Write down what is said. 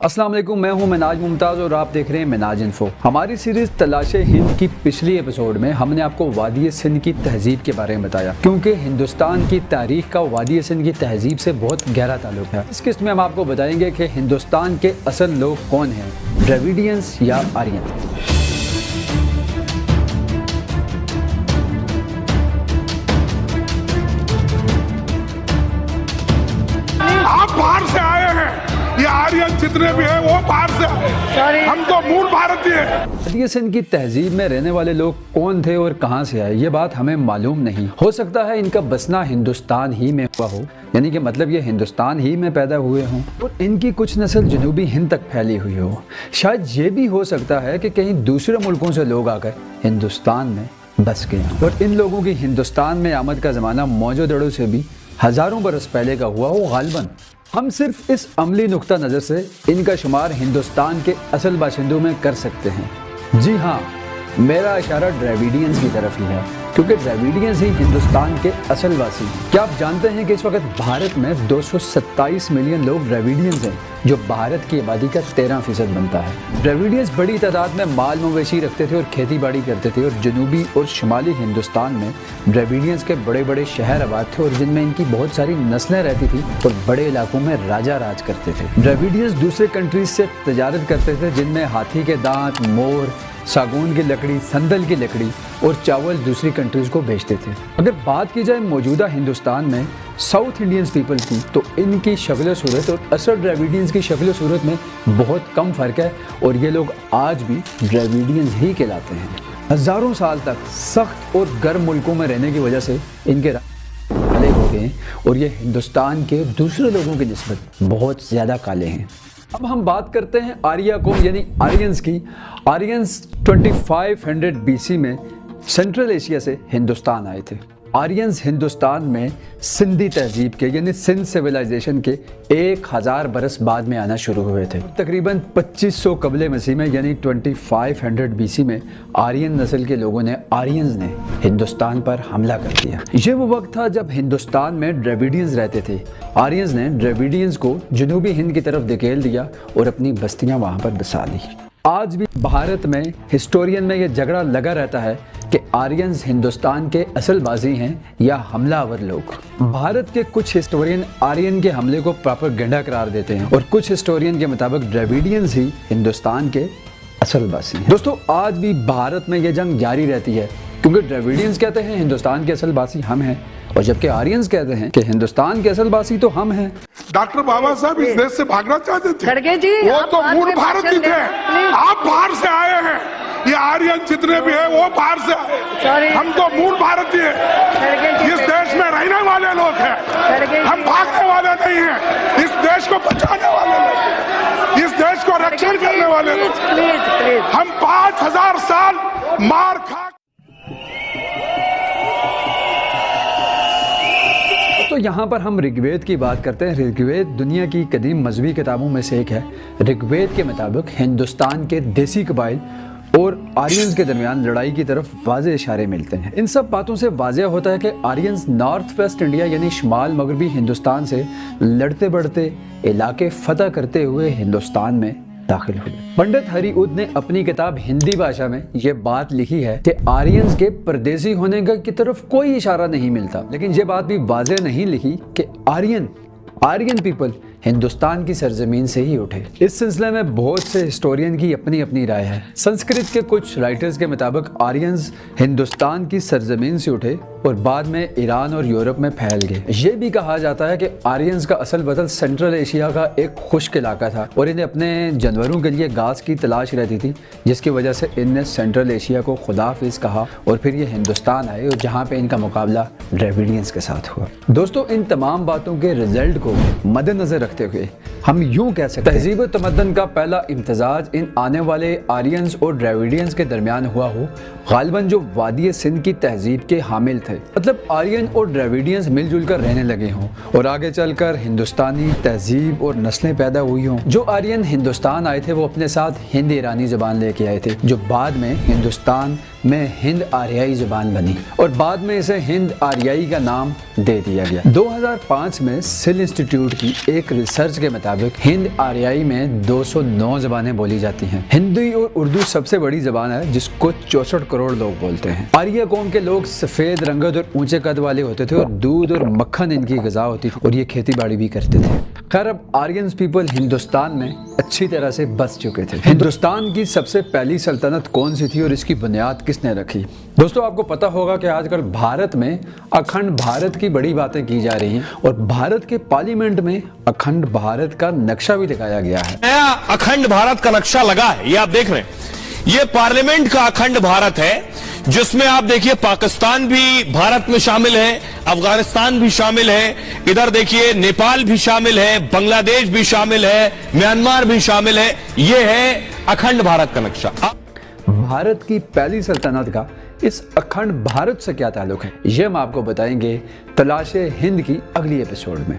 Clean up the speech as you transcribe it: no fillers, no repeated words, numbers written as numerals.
अस्सलाम वालेकुम, मैं हूं मिनाज मुमताज़ और आप देख रहे हैं मिनाज इन्फो। हमारी सीरीज तलाशे हिंद की पिछली एपिसोड में हमने आपको वादी सिंध की तहजीब के बारे में बताया, क्योंकि हिंदुस्तान की तारीख का वादी सिंध की तहजीब से बहुत गहरा ताल्लुक है। इस किस्त में हम आपको बताएंगे कि हिंदुस्तान के असल लोग कौन हैं, द्रविडियंस या आर्यन। आप बाहर से आए हैं, ये आर्यन जितने भी हैं वो बाहर से आए, हम तो मूल भारतीय हैं। वादी सिंध की तहजीब में रहने वाले लोग कौन थे और कहां से आए, ये बात हमें मालूम नहीं। हो सकता है इनका बसना हिंदुस्तान ही में हुआ हो, यानी कि मतलब ये हिंदुस्तान ही में पैदा हुए हों और इनकी कुछ नस्ल जनूबी हिंद तक फैली हुई हो। शायद ये भी हो सकता है कि कहीं दूसरे मुल्कों से लोग आकर हिंदुस्तान में बस गए हों और इन लोगों की हिंदुस्तान में आमद का ज़माना मौजूदड़ों से भी हज़ारों बरस पहले का हुआ हो। गालिबन हम सिर्फ इस अमली नुक्ता नज़र से इनका शुमार हिंदुस्तान के असल बाशिंदों में कर सकते हैं। जी हाँ, मेरा इशारा द्रविडियंस की तरफ ही है, क्योंकि द्रविडियंस ही हिंदुस्तान के असल वासी हैं। क्या आप जानते हैं कि इस वक्त भारत में 227 मिलियन लोग द्रविडियंस हैं, जो भारत की आबादी का 13% बनता है। द्रविडियंस बड़ी तादाद में माल मवेशी रखते थे और खेती बाड़ी करते थे और जनूबी और शुमाली हिंदुस्तान में द्रविडियंस के बड़े बड़े शहर आबाद थे और जिनमें इनकी बहुत सारी नस्लें रहती थी और बड़े इलाकों में राजा राज करते थे। द्रविडियंस दूसरे कंट्रीज से तजारत करते थे, जिनमें हाथी के दांत, मोर, सागौन की लकड़ी, संदल की लकड़ी और चावल दूसरी कंट्रीज़ को भेजते थे। अगर बात की जाए मौजूदा हिंदुस्तान में साउथ इंडियंस पीपल की, तो इनकी शक्ल सूरत और असल द्रविडियंस की शक्ल सूरत में बहुत कम फ़र्क है और ये लोग आज भी द्रविडियंस ही कहलाते हैं। हज़ारों साल तक सख्त और गर्म मुल्कों में रहने की वजह से इनके काले हो गए और ये हिंदुस्तान के दूसरे लोगों की निस्बत बहुत ज़्यादा काले हैं। अब हम बात करते हैं आर्या कौम यानी आर्यंस की। आर्यंस 2500 BC में सेंट्रल एशिया से हिंदुस्तान आए थे। आर्यंस हिंदुस्तान में सिंधी तहजीब के यानी सिंध सिविलाइजेशन के 1000 बरस बाद में आना शुरू हुए थे। तकरीबन 2500 कबले मसीह में यानी 2500 BC में आर्यन नस्ल के लोगों ने आर्यंस ने हिंदुस्तान पर हमला कर दिया। ये वो वक्त था जब हिंदुस्तान में द्रविडियंस रहते थे। आर्यंस ने द्रविडियंस को जनूबी हिंद की तरफ धकेल दिया और अपनी बस्तियां वहां पर बसा ली। आज भी भारत में हिस्टोरियन में यह झगड़ा लगा रहता है कि आर्यंस हिंदुस्तान के असल बाजी हैं या हमलावर लोग। भारत के कुछ हिस्टोरियन आर्यन के हमले को प्रोपेगेंडा करार देते हैं और कुछ हिस्टोरियन के मुताबिक द्रविडियंस ही हिंदुस्तान के असल बाजी हैं। दोस्तों, आज भी भारत में यह जंग जारी रहती है, क्योंकि द्रविडियंस कहते हैं हिंदुस्तान के असल बासी हम हैं और जबकि आर्यंस कहते हैं कि हिंदुस्तान के असल बासी तो हम हैं। डॉक्टर बाबा साहब इस देश से भागना चाहते थे, खड़गे जी, वो तो आप मूल बाद में भारतीय थे। प्लीज। आप बाहर से आए हैं, ये आर्यन जितने भी हैं वो बाहर से आए, हम तो मूल भारतीय हैं। इस देश में रहने वाले लोग हैं, हम भागने वाले नहीं हैं। इस देश को बचाने वाले लोग हैं, इस देश को रक्षण करने वाले लोग हैं। प्लीज हम 5000 साल मार खा। तो यहाँ पर हम ऋग्वेद की बात करते हैं। ऋग्वेद दुनिया की कदीम मजहबी किताबों में से एक है। ऋग्वेद के मुताबिक हिंदुस्तान के देसी कबाइल और आर्यंस के दरमियान लड़ाई की तरफ वाज़े इशारे मिलते हैं। इन सब बातों से वाज़े होता है कि आर्यंस नॉर्थ वेस्ट इंडिया यानी शुमाल मगरबी हिंदुस्तान से लड़ते बढ़ते इलाके फतह करते हुए हिंदुस्तान में दाखिल हुए। पंडित हरिउद ने अपनी किताब हिंदी भाषा में ये बात लिखी है कि आर्यंस के परदेसी होने की तरफ कोई इशारा नहीं मिलता, लेकिन ये बात भी वाज़े नहीं लिखी कि आर्यन पीपल हिंदुस्तान की सरजमीन से ही उठे। इस सिलसिले में बहुत से हिस्टोरियन की अपनी अपनी राय है। संस्कृत के कुछ राइटर्स के मुताबिक आर्यंस हिंदुस्तान की सरजमीन से उठे और बाद में ईरान और यूरोप में फैल गए। ये भी कहा जाता है कि आर्यंस का असल वतन सेंट्रल एशिया का एक खुश्क इलाका था और इन्हें अपने जानवरों के लिए घास की तलाश रहती थी, जिसकी वजह से इनने सेंट्रल एशिया को खुदाफिज कहा और फिर ये हिंदुस्तान आए और जहाँ पे इनका मुकाबला द्रविडियंस के साथ हुआ। दोस्तों, इन तमाम बातों के रिजल्ट को मद्देनजर रखते हुए हम यूं कह सकते हैं तहजीब तमद्दन का पहला इम्तजाज इन आने वाले आर्यंस और द्रविडियंस के दरमियान हुआ हो, गालिबन जो वादी सिंध की तहजीब के हामिल थे। मतलब आर्यन और द्रविडियंस मिलजुल कर रहने लगे हों और आगे चलकर हिंदुस्तानी तहजीब और नस्लें पैदा हुई हों। जो आर्यन हिंदुस्तान आए थे वो अपने साथ हिंदी ईरानी ज़बान लेके आए थे, जो बाद में हिंदुस्तान में हिंद आर्याई जुबान बनी और बाद में इसे हिंद आर्याई का नाम दे दिया गया। 2005 में सिल इंस्टीट्यूट की एक रिसर्च के मुताबिक हिंद आर्याई में 209 ज़बानें बोली जाती हैं। हिंदी और उर्दू सबसे बड़ी ज़बान है जिसको 64 करोड़ लोग बोलते हैं। आर्य कौम के लोग सफ़ेद रंगत और ऊंचे कद वाले होते थे और दूध और मक्खन इनकी ग़िज़ा होती थी और ये खेती बाड़ी भी करते थे। खैर अब आर्यन पीपल हिंदुस्तान में अच्छी तरह से बस चुके थे। हिंदुस्तान की सबसे पहली सल्तनत कौन सी थी और इसकी बुनियाद किसने रखी? दोस्तों आपको पता होगा कि आजकल भारत में अखंड भारत की बड़ी बातें की जा रही हैं और भारत के पार्लियामेंट में अखंड भारत का नक्शा भी दिखाया गया है। नया अखंड भारत का नक्शा लगा है, ये आप देख रहे हैं। ये पार्लियामेंट का अखंड भारत है जिसमें आप देखिए पाकिस्तान भी भारत में शामिल है, अफगानिस्तान भी शामिल है, इधर देखिए नेपाल भी शामिल है, बांग्लादेश भी शामिल है, म्यांमार भी शामिल है। ये है अखंड भारत का नक्शा। भारत की पहली सल्तनत का इस अखंड भारत से क्या ताल्लुक है, ये हम आपको बताएंगे तलाशे हिंद की अगली एपिसोड में।